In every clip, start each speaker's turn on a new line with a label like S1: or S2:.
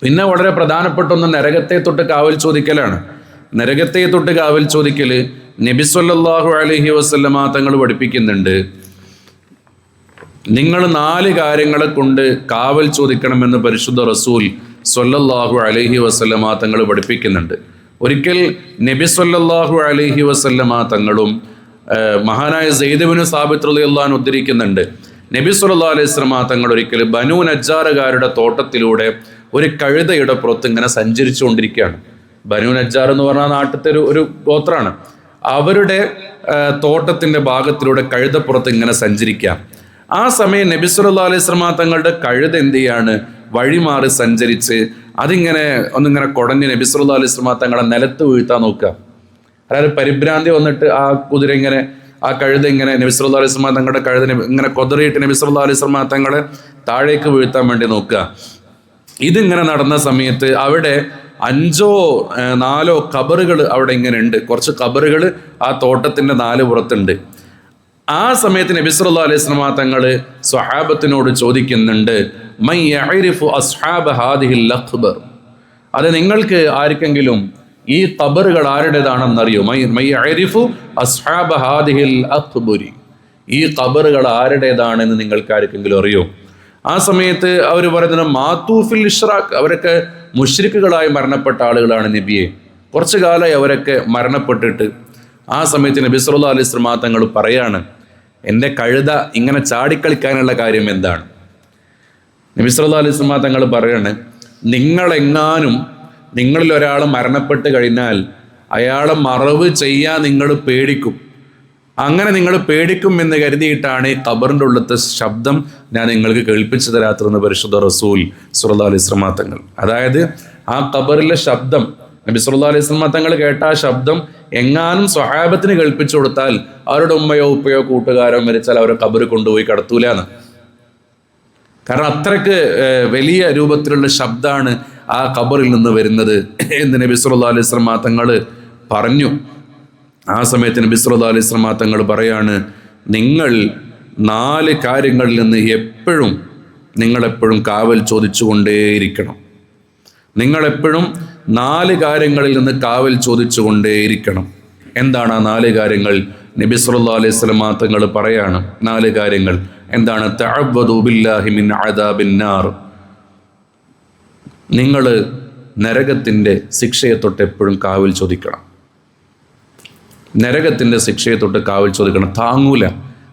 S1: പിന്നെ വളരെ പ്രധാനപ്പെട്ട ഒന്ന് നരകത്തെ തൊട്ട് കാവൽ ചോദിക്കലാണ്. നരകത്തെ തൊട്ട് കാവൽ ചോദിക്കൽ നബി സല്ലല്ലാഹു അലൈഹി വസല്ലമ തങ്ങൾ പഠിപ്പിക്കുന്നുണ്ട്. നിങ്ങൾ 4 കാര്യങ്ങളെ കൊണ്ട് കാവൽ ചോദിക്കണമെന്ന് പരിശുദ്ധ റസൂൽ സല്ലല്ലാഹു അലൈഹി വസല്ലമ തങ്ങൾ പഠിപ്പിക്കുന്നുണ്ട്. ഒരിക്കൽ നബി സല്ലല്ലാഹു അലൈഹി വസല്ലമ തങ്ങളും മഹാനായ സെയ്ദ് ഇബ്നു സാബിത്ത് റളിയല്ലാഹു അൻഹു ഉദ്ധരിക്കുന്നുണ്ട്. നബി സല്ലല്ലാഹു അലൈഹി വസല്ലമ തങ്ങൾ ഒരിക്കൽ ബനൂ നജ്ജാറുകാരുടെ തോട്ടത്തിലൂടെ ഒരു കഴുതയുടെ പുറത്ത് ഇങ്ങനെ സഞ്ചരിച്ചുകൊണ്ടിരിക്കുകയാണ്. ബനൂ നജ്ജാർ എന്ന് പറഞ്ഞാൽ നാട്ടിലത്തെ ഒരു ഗോത്രമാണ്. അവരുടെ തോട്ടത്തിന്റെ ഭാഗത്തിലൂടെ കഴുതപ്പുറത്ത് ഇങ്ങനെ സഞ്ചരിക്കാം. ആ സമയം നബി സല്ലല്ലാഹു അലൈഹി വസല്ലമ തങ്ങളുടെ കഴുത എന്ത് ചെയ്യാണ്, വഴിമാറി സഞ്ചരിച്ച് അതിങ്ങനെ ഒന്നിങ്ങനെ കുടഞ്ഞ് നബി സല്ലല്ലാഹു അലൈഹി വസല്ലമ തങ്ങളെ നിലത്ത് വീഴ്ത്താൻ നോക്കുക. അതായത് പരിഭ്രാന്തി വന്നിട്ട് ആ കുതിര ഇങ്ങനെ, ആ കഴുത ഇങ്ങനെ നബി സല്ലല്ലാഹു അലൈഹി വസല്ലമ തങ്ങളുടെ കഴുതിനെ ഇങ്ങനെ കൊതറിയിട്ട് നബി സല്ലല്ലാഹു അലൈഹി വസല്ലമ തങ്ങളെ താഴേക്ക് വീഴ്ത്താൻ വേണ്ടി നോക്കുക. ഇതിങ്ങനെ നടന്ന സമയത്ത് അവിടെ 5ഓ 4ഓ ഖബറുകൾ അവിടെ ഇങ്ങനെ ഉണ്ട്. കുറച്ച് ഖബറുകൾ ആ തോട്ടത്തിന്റെ 4 പുറത്തുണ്ട്. ആ സമയത്ത് നബി സല്ലല്ലാഹു അലൈഹി വസല്ലമ തങ്ങൾ സ്വഹാബത്തിനോട് ചോദിക്കുന്നുണ്ട്, മൻ യഅരിഫു അസ്ഹാബ ഹാദിഹിൽ അഖ്ബർ, അത് നിങ്ങൾക്ക് ആർക്കെങ്കിലും ഈ ഖബറുകൾ ആരുടേതാണെന്നറിയോ? മൻ യഅരിഫു അസ്ഹാബ ഹാദിഹിൽ അഖ്ബരി, ഈ ഖബറുകൾ ആരുടേതാണെന്ന് നിങ്ങൾക്ക് ആർക്കെങ്കിലും അറിയോ? ആ സമയത്ത് അവർ പറയുന്നത് മാത്തൂഫിൽ ഇഷ്റാഖ്, അവരൊക്കെ മുശ്രിക്കുകളായി മരണപ്പെട്ട ആളുകളാണ് നബിയെ. കുറച്ചു കാലമായി അവരൊക്കെ മരണപ്പെട്ടിട്ട്. ആ സമയത്ത് നബി സല്ലല്ലാഹു അലൈഹി വസല്ലമ തങ്ങൾ പറയാണ്, എൻ്റെ കഴുത ഇങ്ങനെ ചാടിക്കളിക്കാനുള്ള കാര്യം എന്താണ്? നബി സല്ലല്ലാഹു അലൈഹി വസല്ലമ തങ്ങൾ പറയാണ്, നിങ്ങളെങ്ങാനും നിങ്ങളിൽ ഒരാൾ മരണപ്പെട്ട് കഴിഞ്ഞാൽ അയാളെ മറവ് ചെയ്യാൻ നിങ്ങൾ പേടിക്കും. അങ്ങനെ നിങ്ങൾ പേടിക്കും എന്ന് കരുതിയിട്ടാണ് ഈ ഖബറിൻ്റെ ഉള്ളത്തെ ശബ്ദം ഞാൻ നിങ്ങൾക്ക് കേൾപ്പിച്ചു തരാത്തതെന്ന് പരിശുദ്ധ റസൂൽ സല്ലല്ലാഹു അലൈഹി വസല്ലമ തങ്ങൾ. അതായത് ആ ഖബറിലെ ശബ്ദം നബി സല്ലല്ലാഹു അലൈഹി വസല്ലമ തങ്ങൾ കേട്ട ആ ശബ്ദം എങ്ങാനും സ്വഹാബത്തിന് കേൾപ്പിച്ചു കൊടുത്താൽ അവരുടെ ഉമ്മയോ ഉപ്പയോ കൂട്ടുകാരോ മരിച്ചാൽ അവരെ ഖബർ കൊണ്ടുപോയി കടത്തൂലാന്ന്. കാരണം അത്രയ്ക്ക് വലിയ രൂപത്തിലുള്ള ശബ്ദമാണ് ആ ഖബറിൽ നിന്ന് വരുന്നത് എന്ന് നബി സല്ലല്ലാഹു അലൈഹി വസല്ലമ തങ്ങൾ പറഞ്ഞു. ആ സമയത്ത് നബി സല്ലല്ലാഹു അലൈഹി വസല്ലമ തങ്ങൾ പറയാണ്, നിങ്ങൾ 4 കാര്യങ്ങളിൽ നിന്ന് നിങ്ങളെപ്പോഴും കാവൽ ചോദിച്ചുകൊണ്ടേയിരിക്കണം. നിങ്ങളെപ്പോഴും 4 കാര്യങ്ങളിൽ നിന്ന് കാവൽ ചോദിച്ചുകൊണ്ടേയിരിക്കണം. എന്താണ് ആ 4 കാര്യങ്ങൾ? നബി സല്ലല്ലാഹു അലൈഹി വസല്ലമ തങ്ങൾ പറയാണ് 4 കാര്യങ്ങൾ എന്താണ്? തഅവ്വദു ബില്ലാഹി മിൻ അദാബിൻ നാർ, നിങ്ങൾ നരകത്തിൻ്റെ ശിക്ഷയെ തൊട്ട് എപ്പോഴും കാവൽ ചോദിക്കണം. നരകത്തിൻ്റെ ശിക്ഷയെ തൊട്ട് കാവൽ ചോദിക്കണം. താങ്ങൂല.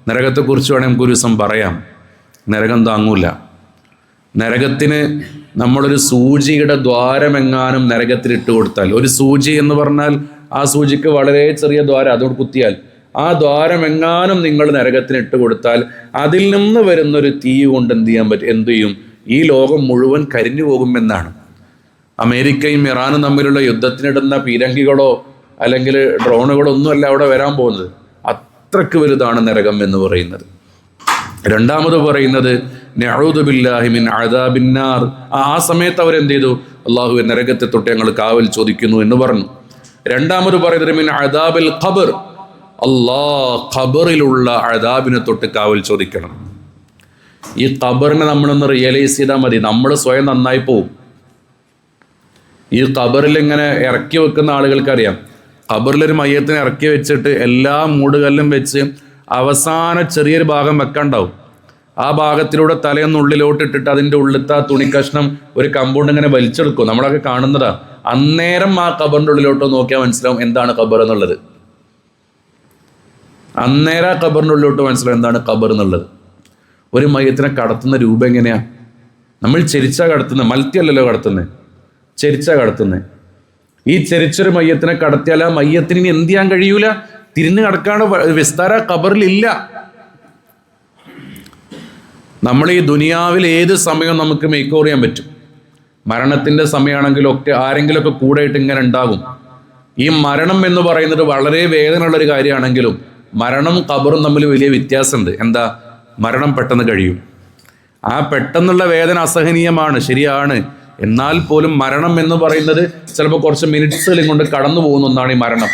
S1: നരകത്തെക്കുറിച്ച് വേണമെങ്കിൽ നമുക്ക് ഒരു ദിവസം പറയാം. നരകം താങ്ങൂല. നരകത്തിന് നമ്മളൊരു സൂചിയുടെ ദ്വാരമെങ്ങാനും നരകത്തിൽ ഇട്ട് കൊടുത്താൽ, ഒരു സൂചി എന്ന് പറഞ്ഞാൽ ആ സൂചിക്ക് വളരെ ചെറിയ ദ്വാരം, അതോട് കുത്തിയാൽ ആ ദ്വാരമെങ്ങാനും നിങ്ങൾ നരകത്തിന് ഇട്ട് കൊടുത്താൽ അതിൽ നിന്ന് വരുന്നൊരു തീ കൊണ്ട് എന്ത് ചെയ്യും? ഈ ലോകം മുഴുവൻ കരിഞ്ഞു പോകുമെന്നാണ്. അമേരിക്കയും ഇറാനും തമ്മിലുള്ള യുദ്ധത്തിനിടുന്ന പീരങ്കികളോ അല്ലെങ്കിൽ ഡ്രോണുകളോ ഒന്നുമല്ല അവിടെ വരാൻ പോകുന്നത്. അത്രയ്ക്ക് വലുതാണ് നരകം എന്ന് പറയുന്നത്. രണ്ടാമത് പറയുന്നത് നഅൂദു ബില്ലാഹി മിൻ അദാബിൻ നാർ, ആ സമയത്ത് അവരെന്ത് ചെയ്തു? അല്ലാഹുവേ, നരകത്തെ തൊട്ട് ഞങ്ങൾ കാവൽ ചോദിക്കുന്നു എന്ന് പറഞ്ഞു. രണ്ടാമത് പറയുന്നത് മിൻ അദാബിൽ ഖബർ, ഖബറിലുള്ള അദാബിനെ തൊട്ട് കാവൽ ചോദിക്കണം. ഈ ഖബറിനെ നമ്മളൊന്ന് റിയലൈസ് ചെയ്താൽ മതി, നമ്മൾ സ്വയം നന്നായി പോവും. ഈ ഖബറിൽ ഇങ്ങനെ ഇറക്കി വെക്കുന്ന ആളുകൾക്കറിയാം, ഖബറിലൊരു മയ്യത്തിനെ ഇറക്കി വെച്ചിട്ട് എല്ലാ മൂടുകല്ലും വെച്ച് അവസാന ചെറിയൊരു ഭാഗം വെക്കാണ്ടാവും. ആ ഭാഗത്തിലൂടെ തലയൊന്നുള്ളിലോട്ട് ഇട്ടിട്ട് അതിൻ്റെ ഉള്ളിലത്തെ ആ തുണിക്കഷ്ണം ഒരു കമ്പൗണ്ട് ഇങ്ങനെ വലിച്ചെടുക്കും. നമ്മളൊക്കെ കാണുന്നതാ. അന്നേരം ആ ഖബറിൻ്റെ ഉള്ളിലോട്ട് നോക്കിയാൽ മനസ്സിലാവും എന്താണ് ഖബർ എന്നുള്ളത്. അന്നേരം ആ ഖബറിൻ്റെ ഉള്ളിലോട്ട് മനസ്സിലാവും എന്താണ് ഖബർ എന്നുള്ളത്. ഒരു മയ്യത്തിനെ കടത്തുന്ന രൂപം എങ്ങനെയാ? നമ്മൾ ചെരിച്ചാ കടത്തുന്നത്, മൽത്തിയല്ലല്ലോ കടത്തുന്നത്, ചെരിച്ചാ കടത്തുന്നത്. ഈ ചെരിച്ചൊരു മയ്യത്തിനെ കടത്തിയാൽ ആ മയ്യത്തിന് ഇനി എന്ത് ചെയ്യാൻ കഴിയൂല, തിരിഞ്ഞു കിടക്കാണ് വിസ്താര ഖബറിലില്ല. നമ്മൾ ഈ ദുനിയാവിൽ ഏത് സമയവും നമുക്ക് മേക്ക് ഓവർ ചെയ്യാൻ പറ്റും. മരണത്തിൻ്റെ സമയമാണെങ്കിലൊക്കെ ആരെങ്കിലുമൊക്കെ കൂടെയിട്ട് ഇങ്ങനെ ഉണ്ടാകും. ഈ മരണം എന്ന് പറയുന്നത് വളരെ വേദനയുള്ളൊരു കാര്യമാണെങ്കിലും മരണം ഖബറും തമ്മിൽ വലിയ വ്യത്യാസമുണ്ട്. എന്താ? മരണം പെട്ടെന്ന് കഴിയും. ആ പെട്ടെന്നുള്ള വേദന അസഹനീയമാണ്, ശരിയാണ്. എന്നാൽ പോലും മരണം എന്ന് പറയുന്നത് ചിലപ്പോൾ കുറച്ച് മിനിറ്റ്സുകളും കൊണ്ട് കടന്നു പോകുന്ന ഒന്നാണ് ഈ മരണം.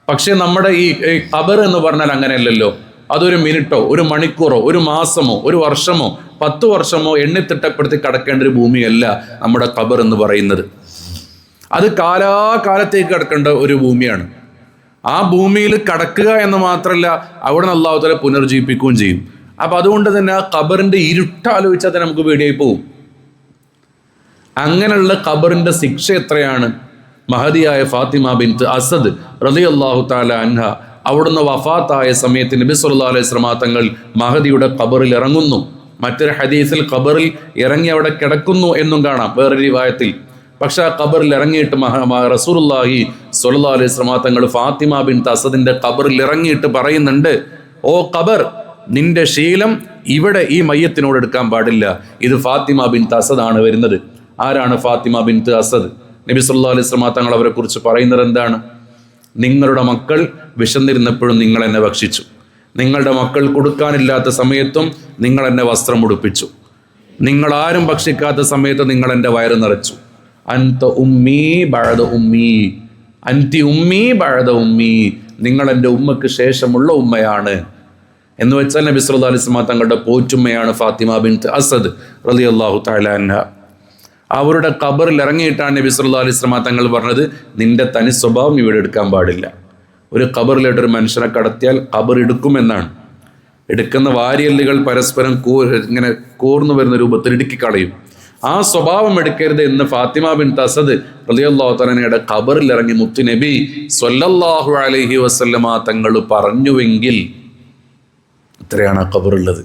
S1: പക്ഷെ നമ്മുടെ ഈ ഖബർ എന്ന് പറഞ്ഞാൽ അങ്ങനെയല്ലല്ലോ. അതൊരു മിനിറ്റോ ഒരു മണിക്കൂറോ ഒരു മാസമോ ഒരു വർഷമോ 10 വർഷമോ എണ്ണിത്തിട്ടപ്പെടുത്തി കടക്കേണ്ട ഒരു ഭൂമിയല്ല നമ്മുടെ ഖബർ എന്ന് പറയുന്നത്. അത് കാലാകാലത്തേക്ക് കിടക്കേണ്ട ഒരു ഭൂമിയാണ്. ആ ഭൂമിയിൽ കടക്കുക എന്ന് മാത്രമല്ല, അവിടെ നിന്ന് അല്ലാഹു തആല പുനർജീവിപ്പിക്കുകയും ചെയ്യും. അപ്പൊ അതുകൊണ്ട് തന്നെ ആ ഖബറിന്റെ ഇരുട്ടാലോചിച്ചാൽ തന്നെ നമുക്ക് പേടിയായി പോകും. അങ്ങനെയുള്ള ഖബറിന്റെ ശിക്ഷ എത്രയാണ്? മഹദിയായ ഫാത്തിമ ബിൻത്ത് അസദ് റളിയല്ലാഹു തആല അൻഹ അവിടുന്ന് വഫാത്തായ സമയത്ത് നബി സല്ലല്ലാഹു അലൈഹി വസല്ലം തങ്ങൾ മഹദിയുടെ ഖബറിൽ ഇറങ്ങുന്നു. മറ്റൊരു ഹദീസിൽ ഖബറിൽ ഇറങ്ങി അവിടെ കിടക്കുന്നു എന്നും കാണാം വേറൊരു റിവായത്തിൽ. പക്ഷെ ആ ഖബറിൽ ഇറങ്ങിയിട്ട് റസൂലുള്ളാഹി സ്വല്ലല്ലാഹു അലൈഹി വസല്ലം തങ്ങൾ ഫാത്തിമ ബിൻത്ത് അസദിന്റെ ഖബറിൽ ഇറങ്ങിയിട്ട് പറയുന്നുണ്ട്, ഓ ഖബർ, നിന്റെ ശീലം ഇവിടെ ഈ മയ്യത്തിനോട് എടുക്കാൻ പാടില്ല. ഇത് ഫാത്തിമ ബിൻത്ത് അസദാണ് വരുന്നത്. ആരാണ് ഫാത്തിമ ബിൻത്ത് അസദ്? നബി സല്ലല്ലാഹു അലൈഹി വസല്ലം തങ്ങൾ അവരെ കുറിച്ച് പറയുന്നത് എന്താണ്? നിങ്ങളുടെ മക്കൾ വിശന്നിരുന്നപ്പോഴും നിങ്ങൾ എന്നെ ഭക്ഷിച്ചു, നിങ്ങളുടെ മക്കൾ കൊടുക്കാനില്ലാത്ത സമയത്തും നിങ്ങൾ എന്നെ വസ്ത്രം ഉടുപ്പിച്ചു, നിങ്ങൾ ആരും ഭക്ഷിക്കാത്ത സമയത്ത് നിങ്ങൾ എൻ്റെ വയറ് നിറച്ചു. അൻത ഉമ്മീ ബഅദ ഉമ്മീ, അൻതി ഉമ്മീ ബഅദ ഉമ്മീ, നിങ്ങൾ എൻ്റെ ഉമ്മക്ക് ശേഷമുള്ള ഉമ്മയാണ് എന്ന് വെച്ചാൽ നബി സല്ലല്ലാഹു അലൈഹി വസല്ലം തങ്ങളുടെ പോറ്റുമ്മയാണ് ഫാത്തിമ ബിൻത്ത് അസദ് റളിയല്ലാഹു തആല അൻഹ. അവരുടെ ഖബറിൽ ഇറങ്ങിയിട്ടാണ് നബി സല്ലല്ലാഹു അലൈഹി വസല്ലം തങ്ങൾ പറഞ്ഞത്, നിന്റെ തനി സ്വഭാവം ഇവിടെ എടുക്കാൻ പാടില്ല. ഒരു ഖബറിലായിട്ടൊരു മനുഷ്യനെ കടത്തിയാൽ ഖബർ എടുക്കുമെന്നാണ്. എടുക്കുന്ന വാരിയല്ലുകൾ പരസ്പരം ഇങ്ങനെ കൂർന്നു വരുന്ന രൂപത്തിൽ ഇടുക്കിക്കളയും. ആ സ്വഭാവം എടുക്കരുത് എന്ന് ഫാത്തിമ ബിൻത്ത് അസദ് റളിയല്ലാഹു തആല അൻഹയുടെ ഖബറിൽ ഇറങ്ങി മുത്തു നബി സ്വല്ലല്ലാഹു അലൈഹി വസല്ലമ തങ്ങൾ പറഞ്ഞുവെങ്കിൽ ഇത്രയാണ് ആ ഖബറുള്ളത്.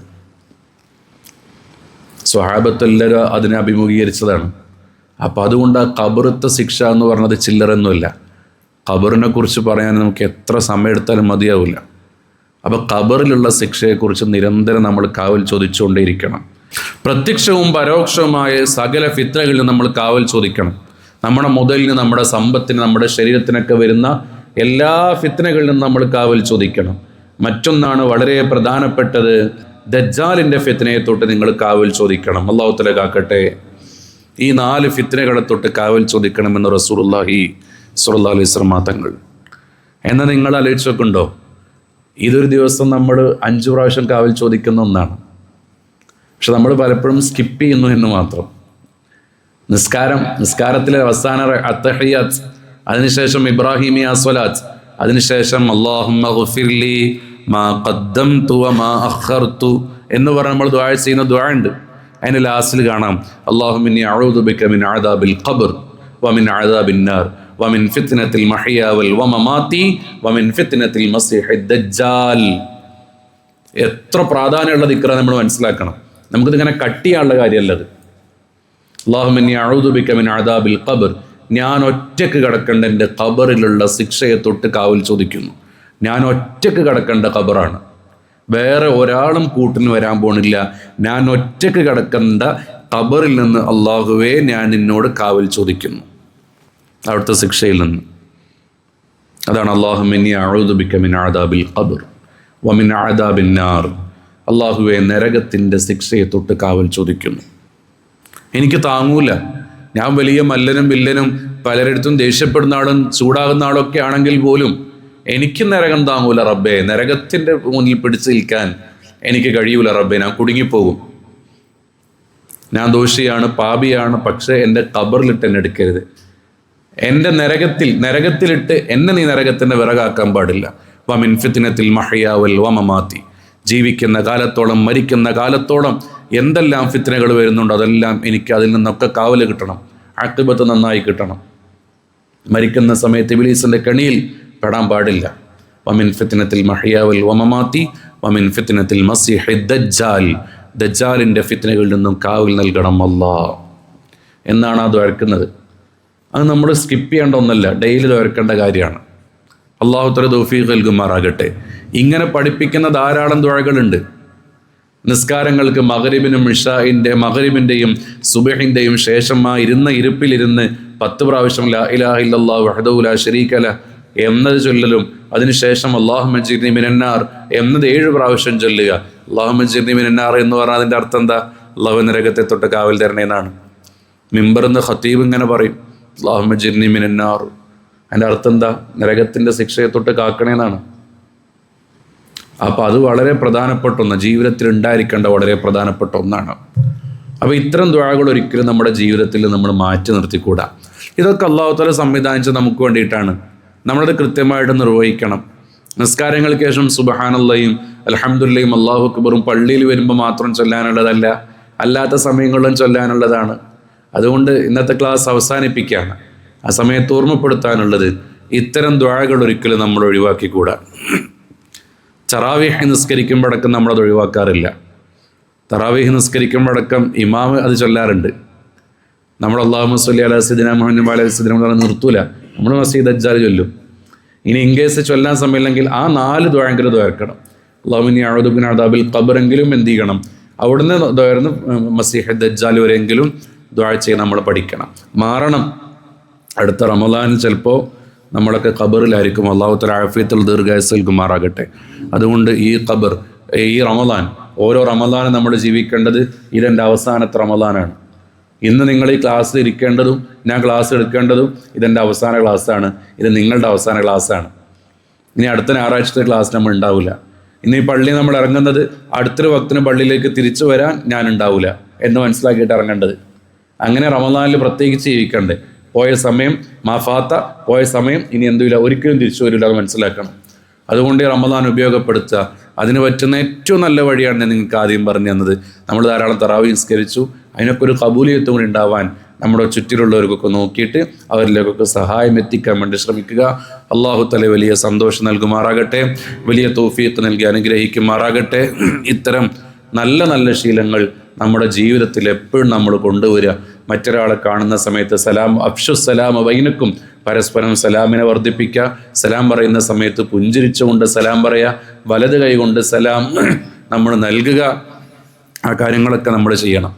S1: സ്വഹാബത്തെല്ലാവരും അതിനെ അഭിമുഖീകരിച്ചതാണ്. അപ്പം അതുകൊണ്ട് ആ ഖബറത്തെ ശിക്ഷ എന്ന് പറഞ്ഞത് ചില്ലറൊന്നുമില്ല. ഖബറിനെ കുറിച്ച് പറയാൻ നമുക്ക് എത്ര സമയം എടുത്താലും മതിയാവില്ല. അപ്പം ഖബറിലുള്ള ശിക്ഷയെക്കുറിച്ച് നിരന്തരം നമ്മൾ കാവൽ ചോദിച്ചുകൊണ്ടേയിരിക്കണം. പ്രത്യക്ഷവും പരോക്ഷവുമായ സകല ഫിത്നകളിൽ നമ്മൾ കാവൽ ചോദിക്കണം. നമ്മുടെ മുതലിന്, നമ്മുടെ സമ്പത്തിന്, നമ്മുടെ ശരീരത്തിനൊക്കെ വരുന്ന എല്ലാ ഫിത്നകളിലും നമ്മൾ കാവൽ ചോദിക്കണം. മറ്റൊന്നാണ് വളരെ പ്രധാനപ്പെട്ടത്, ദജ്ജാലിൻ്റെ ഫിത്നയെ തൊട്ട് നിങ്ങൾ കാവൽ ചോദിക്കണം. അല്ലാഹു തആല കാക്കട്ടെ. ഈ 4 ഫിത്നകളെ തൊട്ട് കാവൽ ചോദിക്കണമെന്ന് റസൂലുള്ളാഹി സ്വല്ലല്ലാഹു അലൈഹി വസല്ലം തങ്ങൾ. എന്നാൽ നിങ്ങൾ ആലോചിച്ച് നോക്കുന്നുണ്ടോ, ഇതൊരു ദിവസം നമ്മൾ 5 പ്രാവശ്യം കാവൽ ചോദിക്കുന്ന ഒന്നാണ്. പക്ഷെ നമ്മൾ പലപ്പോഴും സ്കിപ്പ് ചെയ്യുന്നു എന്ന് മാത്രം. നിസ്കാരത്തിലെ അവസാന അത്തഹിയ്യാത്ത്, അതിനുശേഷം ഇബ്രാഹിമിയ സ്വലാത്ത്, അതിനുശേഷം അല്ലാഹുമ്മ ഗഫിർലി മാ ഖദ്ദംതു വമാ അഖർതു എന്ന് പറഞ്ഞ് നമ്മൾ ദുആ ചെയ്യുന്ന ദുആ ഉണ്ട്. അതിന് ലാസ്റ്റിൽ കാണാം, അല്ലാഹുമ്മ ഇന്നി അഊദു ബിക മിൻ അദാബിൽ ഖബ്ർ വമിൻ അദാബിൻ നാർ വമിൻ ഫിത്നത്തിൽ മഹ്യാ വൽ വമമാതി വമിൻ ഫിത്നത്തിൽ മസീഹിദ് ദജ്ജാൽ. എത്ര പ്രാധാന്യമുള്ള ദിക്റാണ് നമ്മൾ മനസ്സിലാക്കണം. നമുക്കിതിങ്ങനെ കട്ടിയാനുള്ള കാര്യമല്ലത്. അല്ലാഹുമ്മ ഇന്നി അഊദു ബിക മിൻ അദാബിൽ ഖബ്ർ, ഞാൻ ഒറ്റക്ക് കിടക്കേണ്ട എൻ്റെ ഖബറിലുള്ള ശിക്ഷയെ തൊട്ട് കാവൽ ചോദിക്കുന്നു. ഞാൻ ഒറ്റക്ക് കിടക്കേണ്ട ഖബറാണ്, വേറെ ഒരാളും കൂട്ടിന് വരാൻ പോണില്ല. ഞാൻ ഒറ്റക്ക് കിടക്കേണ്ട ഖബറിൽ നിന്ന് അല്ലാഹുവേ ഞാൻ നിന്നോട് കാവൽ ചോദിക്കുന്നു, അവിടുത്തെ ശിക്ഷയിൽ നിന്ന്. അതാണ് അല്ലാഹുമ്മ ഇന്നി അഊദു ബിക മിൻ അദാബിൽ ഖബ്ർ വമിൻ അദാബിൻ നാർ. അല്ലാഹുവേ നരകത്തിൻ്റെ ശിക്ഷയെ തൊട്ട് കാവൽ ചോദിക്കുന്നു. എനിക്ക് താങ്ങൂല. ഞാൻ വലിയ മല്ലനും വില്ലനും പലരിടത്തും ദേഷ്യപ്പെടുന്ന ആളും ചൂടാകുന്ന ആളൊക്കെ ആണെങ്കിൽ പോലും എനിക്ക് നരകം താങ്ങൂല റബ്ബേ. നരകത്തിൻ്റെ മുന്നിൽ പിടിച്ചു നിൽക്കാൻ എനിക്ക് കഴിയൂല റബ്ബേ, ഞാൻ കുടുങ്ങിപ്പോകും. ഞാൻ ദോഷിയാണ്, പാപിയാണ്, പക്ഷേ എൻ്റെ ഖബറിലിട്ട് എന്നെ എടുക്കരുത്. എൻ്റെ നരകത്തിലിട്ട് എന്നെ നീ നരകത്തിൻ്റെ വിറകാക്കാൻ പാടില്ല. വമിൻ ഫിത്നത്തിൽ മഹ്യാ വൽ വമമാതി, ജീവിക്കുന്ന കാലത്തോളം മരിക്കുന്ന കാലത്തോളം എന്തെല്ലാം ഫിത്നകൾ വരുന്നുണ്ടോ അതെല്ലാം എനിക്ക് അതിൽ നിന്നൊക്കെ കാവല് കിട്ടണം, ആഖിബത്ത് നന്നായി കിട്ടണം. മരിക്കുന്ന സമയത്ത് ഇബ്ലീസിൻ്റെ കെണിയിൽ പെടാൻ പാടില്ല. വമിൻ ഫിത്നത്തിൽ മഹ്യാ വൽ വമമാതി വമിൻ ഫിത്നത്തിൽ മസീഹിദ് ദജ്ജാൽ, ദജ്ജാലിൻ്റെ ഫിത്നകളിൽ നിന്നും കാവൽ നൽകണം അല്ലാഹ് എന്നാണ് അത് വരക്കുന്നത്. അത് നമ്മൾ സ്കിപ്പ് ചെയ്യേണ്ട ഒന്നല്ല, ഡെയിലി വരക്കേണ്ട കാര്യമാണ്. അല്ലാഹു തആല തൗഫീഖ് നൽകുമാറാകട്ടെ. ഇങ്ങനെ പഠിപ്പിക്കുന്ന ധാരാളം ദുആകളുണ്ട്. നിസ്കാരങ്ങൾക്ക് മഗ്രിബിൻ്റെയും സുബഹിൻ്റെയും ശേഷം ആ ഇരുന്ന ഇരിപ്പിലിരുന്ന് 10 പ്രാവശ്യം ലാ ഇലാഹ ഇല്ലല്ലാഹു വഹ്ദഹു ലാ ശരീക ലഹ് എന്നത് ചൊല്ലലും, അതിനുശേഷം അല്ലാഹുമ്മ ജിർനി മിനന്നാർ എന്നത് 7 പ്രാവശ്യം ചൊല്ലുക. അല്ലാഹുമ്മ ജിർനി മിനന്നാർ എന്ന് പറഞ്ഞാൽ അതിൻ്റെ അർത്ഥം എന്താ? അല്ലാഹു നരകത്തെ തൊട്ട് കാവൽ തരണേന്നാണ്. മിമ്പറിന്ന് ഖതീബ് ഇങ്ങനെ പറയും, അല്ലാഹുമ്മ ജിർനി മിനന്നാർ. അതിൻ്റെ അർത്ഥം എന്താ? നരകത്തിൻ്റെ ശിക്ഷയെ തൊട്ട് കാക്കണേന്നാണ്. അപ്പോൾ അത് വളരെ പ്രധാനപ്പെട്ട ഒന്ന്, ജീവിതത്തിൽ ഉണ്ടായിരിക്കേണ്ട വളരെ പ്രധാനപ്പെട്ട ഒന്നാണ്. അപ്പോൾ ഇത്തരം ദുആകൾ ഒരിക്കലും നമ്മുടെ ജീവിതത്തിൽ നമ്മൾ മാറ്റി നിർത്തിക്കൂടാ. ഇതൊക്കെ അല്ലാഹു തആല സംവിധാനിച്ച് നമുക്ക് വേണ്ടിയിട്ടാണ്. നമ്മളത് കൃത്യമായിട്ട് നിർവഹിക്കണം. നിസ്കാരങ്ങൾക്ക് ശേഷം സുബ്ഹാനല്ലാഹും അൽഹംദുലില്ലാഹും അല്ലാഹു അക്ബറും പള്ളിയിൽ വരുമ്പോൾ മാത്രം ചൊല്ലാനുള്ളതല്ല, അല്ലാത്ത സമയങ്ങളിലും ചൊല്ലാനുള്ളതാണ്. അതുകൊണ്ട് ഇന്നത്തെ ക്ലാസ് അവസാനിപ്പിക്കുകയാണ്. ആ സമയത്ത് ഓർമ്മപ്പെടുത്താനുള്ളത്, ഇത്തരം ദുആകൾ ഒരിക്കലും നമ്മൾ ഒഴിവാക്കിക്കൂടാ. തറാവീഹ് നിസ്കരിക്കുമ്പോഴടക്കം നമ്മളത് ഒഴിവാക്കാറില്ല. തറാവീഹ് നിസ്കരിക്കുമ്പോഴടക്കം ഇമാമ് അത് ചൊല്ലാറുണ്ട്. നമ്മൾ അല്ലാഹുമ്മ സ്വല്ലി അലാ സയ്യിദിനാ മുഹമ്മദ് വഅലാ ആലി സയ്യിദിനാ മുഹമ്മദ് നിർത്തൂല, നമ്മൾ മസ്ജിദ് ദജ്ജാൽ ചൊല്ലും. ഇനി ഇൻകേസ് ചൊല്ലാൻ സമയമില്ലെങ്കിൽ ആ 4 ദുആയെങ്കിലും ദ്വാരക്കണം. അല്ലാഹുമ്മ ഇന്നി അഊദു ബിക മിൻ അദാബിൽ ഖബറെങ്കിലും എന്ത് ചെയ്യണം, അവിടുന്ന് ദ്വാരന്ന് മസീഹ് ദജ്ജാൽ വരെയെങ്കിലും ദുആ ചെയ്യാൻ നമ്മൾ പഠിക്കണം, മാറണം. അടുത്ത റമദാനിൽ ചിലപ്പോൾ നമ്മളൊക്കെ ഖബറിലായിരിക്കും. അല്ലാഹു തആല ആഫിയത്തുൽ ദീർഘായുസ്സ് നൽകുമാറാകട്ടെ. അതുകൊണ്ട് ഈ റമദാൻ, ഓരോ റമദാനും നമ്മൾ ജീവിക്കേണ്ടത് ഇതെൻ്റെ അവസാനത്തെ റമദാനാണ്. ഇന്ന് നിങ്ങൾ ഈ ക്ലാസ്സിൽ ഇരിക്കേണ്ടതും ഞാൻ ക്ലാസ് എടുക്കേണ്ടതും ഇതെൻ്റെ അവസാന ക്ലാസ്സാണ്, ഇത് നിങ്ങളുടെ അവസാന ക്ലാസ്സാണ്. ഇനി അടുത്ത ഞായറാഴ്ചത്തെ ക്ലാസ് നമ്മൾ ഉണ്ടാവില്ല. ഇനി ഈ പള്ളി നമ്മൾ ഇറങ്ങുന്നത് അടുത്തൊരു വക്തിന് പള്ളിയിലേക്ക് തിരിച്ചു വരാൻ ഞാൻ ഉണ്ടാവില്ല എന്ന് മനസ്സിലാക്കിയിട്ട് ഇറങ്ങേണ്ടത്. അങ്ങനെ റമദാനിൽ പ്രത്യേകിച്ച് ജീവിക്കണ്ടേ. പോയ സമയം പോയ സമയം ഇനി എന്തുമില്ല, ഒരിക്കലും തിരിച്ചു വരില്ല, അത് മനസ്സിലാക്കണം. അതുകൊണ്ട് റമദാൻ ഉപയോഗപ്പെടുത്തുക. അതിന് പറ്റുന്ന ഏറ്റവും നല്ല വഴിയാണ് ഞാൻ നിങ്ങൾക്ക് ആദ്യം പറഞ്ഞു തന്നത്. നമ്മൾ ധാരാളം തറാവീഹ് നിസ്കരിച്ചു, അതിനൊക്കെ ഒരു ഖബൂലിയത്ത് കൂടി ഉണ്ടാവാൻ നമ്മുടെ ചുറ്റിലുള്ളവർക്കൊക്കെ നോക്കിയിട്ട് അവരിലേക്കൊക്കെ സഹായം എത്തിക്കാൻ വേണ്ടി ശ്രമിക്കുക. അല്ലാഹു തആല വലിയ സന്തോഷം നൽകുമാറാകട്ടെ, വലിയ തൗഫീഖ് നൽകി അനുഗ്രഹിക്കുമാറാകട്ടെ. ഇത്തരം നല്ല നല്ല ശീലങ്ങൾ നമ്മുടെ ജീവിതത്തിൽ എപ്പോഴും നമ്മൾ കൊണ്ടുവരിക. മറ്റൊരാളെ കാണുന്ന സമയത്ത് അഫ്ഷുസ്സലാമ ബൈനക്കും, പരസ്പരം സലാമിനെ വർദ്ധിപ്പിക്കുക. സലാം പറയുന്ന സമയത്ത് പുഞ്ചിരിച്ചുകൊണ്ട് സലാം പറയുക, വലത് കൈ കൊണ്ട് സലാം നമ്മൾ നൽകുക. ആ കാര്യങ്ങളൊക്കെ നമ്മൾ ചെയ്യണം.